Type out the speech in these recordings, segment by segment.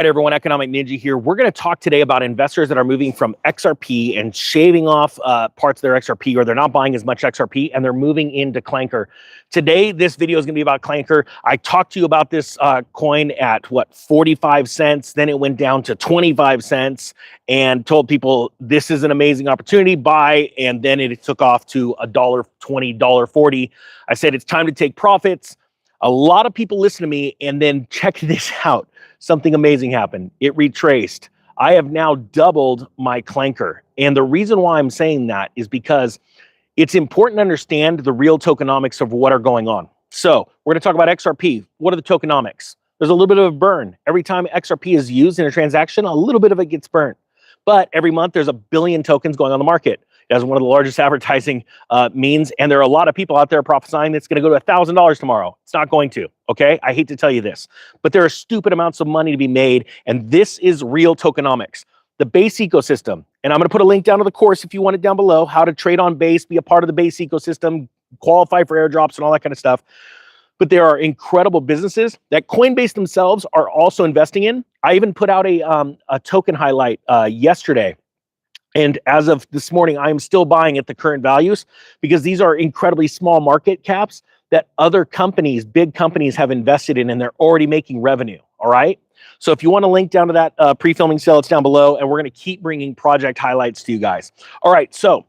Hey everyone, Economic Ninja here. We're going to talk today about investors that are moving from XRP and shaving off parts of their XRP, or they're not buying as much XRP and they're moving into Clanker. Today, this video is going to be about Clanker. I talked to you about this coin at what, 45 cents. Then it went down to 25 cents and told people this is an amazing opportunity, buy. And then it took off to $1.20, $1.40. I said it's time to take profits. A lot of people listen to me, and then check this out. Something amazing happened. It retraced. I have now doubled my Clanker. And the reason why I'm saying that is because it's important to understand the real tokenomics of what are going on. So we're going to talk about XRP. What are the tokenomics? There's a little bit of a burn. Every time XRP is used in a transaction, a little bit of it gets burnt. But every month, there's 1 billion tokens going on the market. As one of the largest advertising means, and there are a lot of people out there prophesying that's going to go to $1,000 tomorrow. It's not going to, okay? I hate to tell you this, but there are stupid amounts of money to be made, and this is real tokenomics. The Base ecosystem, and I'm going to put a link down to the course if you want it down below, how to trade on Base, be a part of the Base ecosystem, qualify for airdrops and all that kind of stuff. But there are incredible businesses that Coinbase themselves are also investing in. I even put out a token highlight yesterday. And as of this morning, I'm still buying at the current values because these are incredibly small market caps that other companies, big companies, have invested in, and they're already making revenue. All right. So if you want to link down to that pre-filming cell, it's down below, and we're going to keep bringing project highlights to you guys. All right. So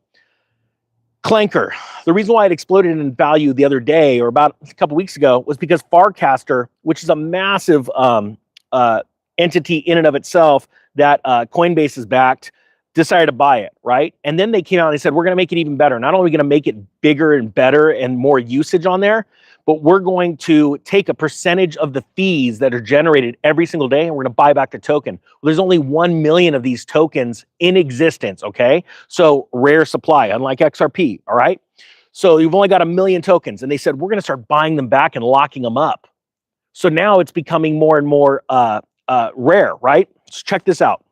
Clanker, the reason why it exploded in value the other day or about a couple weeks ago was because Farcaster, which is a massive entity in and of itself that Coinbase is backed, decided to buy it, right? And then they came out and they said, we're going to make it even better. Not only are we going to make it bigger and better and more usage on there, but we're going to take a percentage of the fees that are generated every single day, and we're going to buy back the token. Well, there's only 1 million of these tokens in existence, okay? So rare supply, unlike XRP, all right? So you've only got 1 million tokens, and they said, we're going to start buying them back and locking them up. So now it's becoming more and more rare, right? So check this out.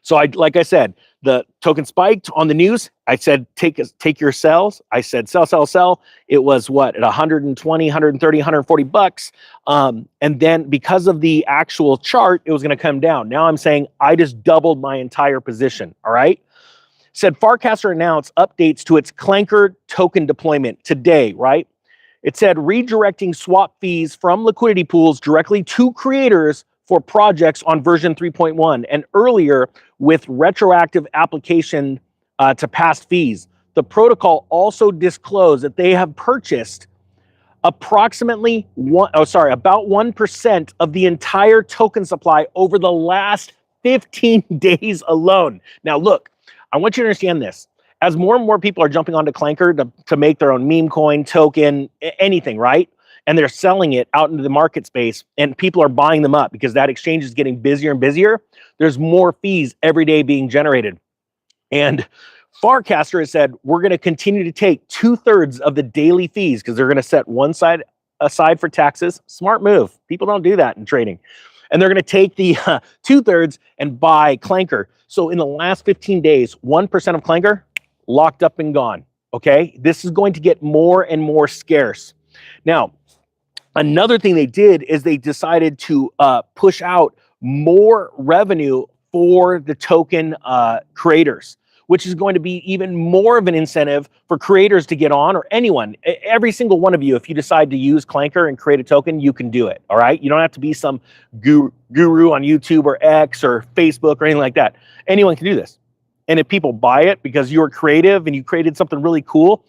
So like I said, the token spiked on the news. I said, take your sells. I said, sell, sell, sell. It was what, at 120, 130, 140 bucks. And then because of the actual chart, it was going to come down. Now I'm saying I just doubled my entire position. All right. Said Farcaster announced updates to its Clanker token deployment today, right? It said redirecting swap fees from liquidity pools directly to creators for projects on version 3.1 and earlier with retroactive application to past fees. The protocol also disclosed that they have purchased approximately about 1% of the entire token supply over the last 15 days alone. Now, look, I want you to understand this. As more and more people are jumping onto Clanker to make their own meme coin, token, anything, right? And they're selling it out into the market space, and people are buying them up because that exchange is getting busier and busier. There's more fees every day being generated. And Farcaster has said, we're going to continue to take 2/3 of the daily fees because they're going to set one side aside for taxes. Smart move. People don't do that in trading. And they're going to take the 2/3 and buy Clanker. So in the last 15 days, 1% of Clanker locked up and gone. Okay. This is going to get more and more scarce. Now, another thing they did is they decided to push out more revenue for the token creators, which is going to be even more of an incentive for creators to get on, or anyone, every single one of you. If you decide to use Clanker and create a token, you can do it. All right. You don't have to be some guru on YouTube or X or Facebook or anything like that. Anyone can do this. And if people buy it because you're creative and you created something really cool,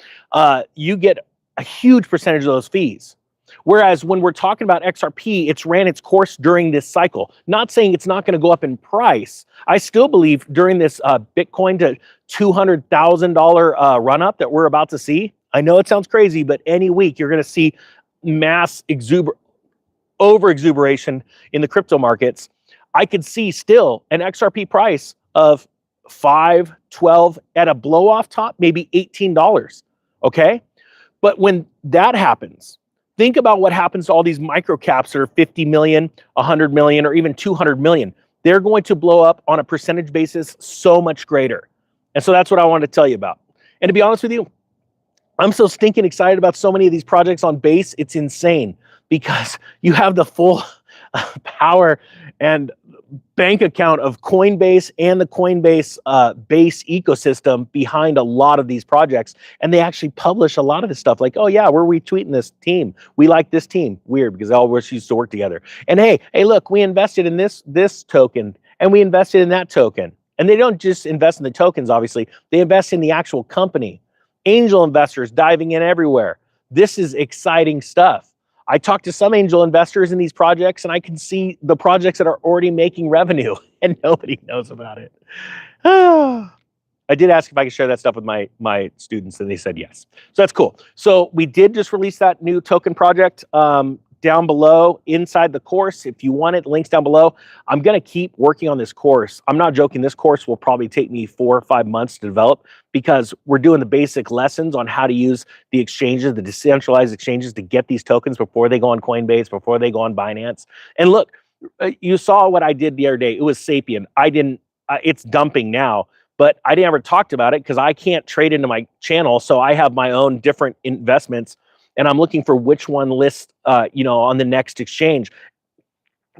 you get a huge percentage of those fees. Whereas when we're talking about XRP, it's ran its course during this cycle. Not saying it's not going to go up in price. I still believe during this Bitcoin to $200,000 run up that we're about to see. I know it sounds crazy, but any week you're going to see mass over exuberation in the crypto markets. I could see still an XRP price of $5, $12 at a blow off top, maybe $18. Okay. But when that happens, think about what happens to all these micro caps that are 50 million, 100 million, or even 200 million. They're going to blow up on a percentage basis so much greater. And so that's what I wanted to tell you about. And to be honest with you, I'm so stinking excited about so many of these projects on Base. It's insane because you have the full power and bank account of Coinbase and the Coinbase base ecosystem behind a lot of these projects. And they actually publish a lot of this stuff like, oh yeah, we're retweeting this team. We like this team. Weird, because they all used to work together. And hey, look, we invested in this token and we invested in that token. And they don't just invest in the tokens, obviously. They invest in the actual company. Angel investors diving in everywhere. This is exciting stuff. I talked to some angel investors in these projects and I can see the projects that are already making revenue and nobody knows about it. I did ask if I could share that stuff with my students and they said yes. So that's cool. So we did just release that new token project down below inside the course. If you want it, links down below. I'm going to keep working on this course. I'm not joking. This course will probably take me 4 or 5 months to develop because we're doing the basic lessons on how to use the exchanges, the decentralized exchanges to get these tokens before they go on Coinbase, before they go on Binance. And look, you saw what I did the other day. It was Sapien. I didn't, it's dumping now, but I never talked about it because I can't trade into my channel. So I have my own different investments and I'm looking for which one lists, on the next exchange.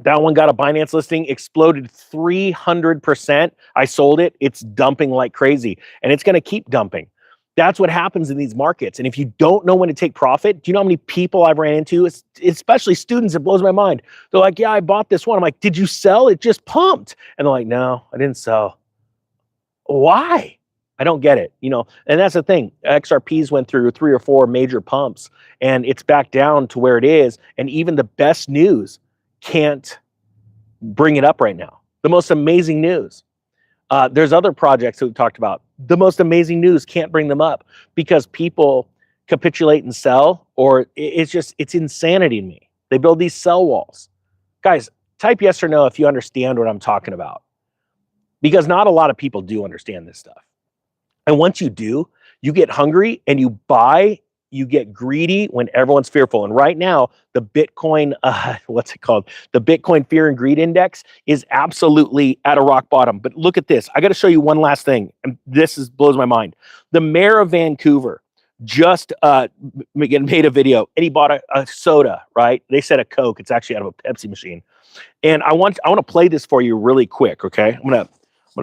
That one got a Binance listing, exploded 300%. I sold it. It's dumping like crazy, and it's going to keep dumping. That's what happens in these markets. And if you don't know when to take profit, do you know how many people I've ran into, especially students? It blows my mind. They're like, yeah, I bought this one. I'm like, did you sell? It just pumped. And they're like, no, I didn't sell. Why? I don't get it, and that's the thing. XRPs went through 3 or 4 major pumps and it's back down to where it is. And even the best news can't bring it up right now. The most amazing news. There's other projects that we've talked about. The most amazing news can't bring them up because people capitulate and sell, or it's insanity to me. They build these sell walls. Guys, type yes or no if you understand what I'm talking about, because not a lot of people do understand this stuff. And once you do, you get hungry and you buy, you get greedy when everyone's fearful. And right now, the Bitcoin, The Bitcoin Fear and Greed Index is absolutely at a rock bottom. But look at this. I got to show you one last thing. And this blows my mind. The mayor of Vancouver just made a video and he bought a soda, right? They said a Coke. It's actually out of a Pepsi machine. And I want to play this for you really quick, okay? I'm going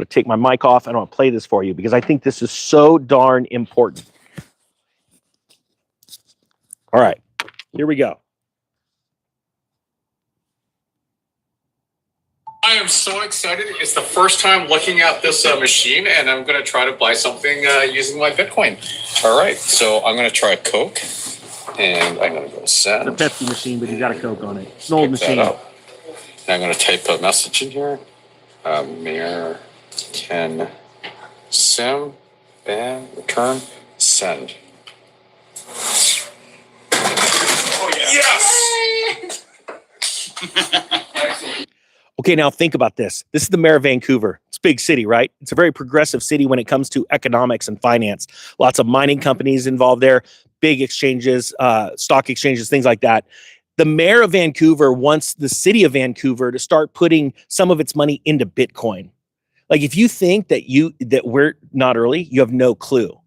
to take my mic off and I'll play this for you because I think this is so darn important. All right, here we go. I am so excited. It's the first time looking at this machine, and I'm going to try to buy something using my Bitcoin. All right, so I'm going to try a Coke, and I'm going to go send. The Pepsi machine, but you got a Coke on it. It's an old machine. And I'm going to type a message in here. Mayor can sim, ban, return, send. Yes! Okay, now think about this. This is the mayor of Vancouver. It's a big city, right? It's a very progressive city when it comes to economics and finance. Lots of mining companies involved there, big exchanges, stock exchanges, things like that. The mayor of Vancouver wants the city of Vancouver to start putting some of its money into Bitcoin. Like if you think that we're not early, you have no clue.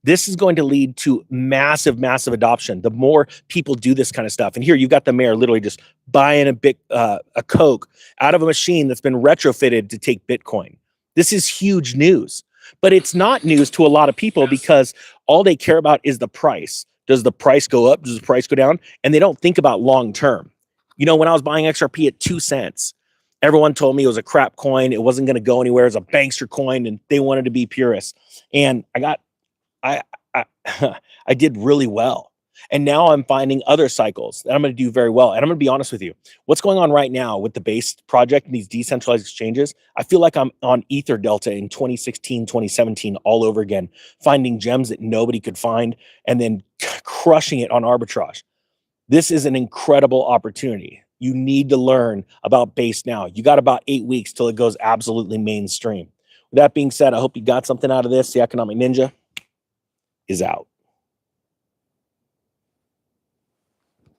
This is going to lead to massive, massive adoption. The more people do this kind of stuff. And here you've got the mayor literally just buying a Coke out of a machine that's been retrofitted to take Bitcoin. This is huge news, but it's not news to a lot of people because all they care about is the price. Does the price go up? Does the price go down? And they don't think about long term. When I was buying XRP at 2 cents, everyone told me it was a crap coin. It wasn't going to go anywhere. It was a bankster coin and they wanted to be purists. And I did really well. And now I'm finding other cycles that I'm going to do very well. And I'm going to be honest with you. What's going on right now with the Base project and these decentralized exchanges, I feel like I'm on Ether Delta in 2016, 2017, all over again, finding gems that nobody could find and then crushing it on arbitrage. This is an incredible opportunity. You need to learn about Base now. You got about 8 weeks till it goes absolutely mainstream. With that being said, I hope you got something out of this. The Economic Ninja is out.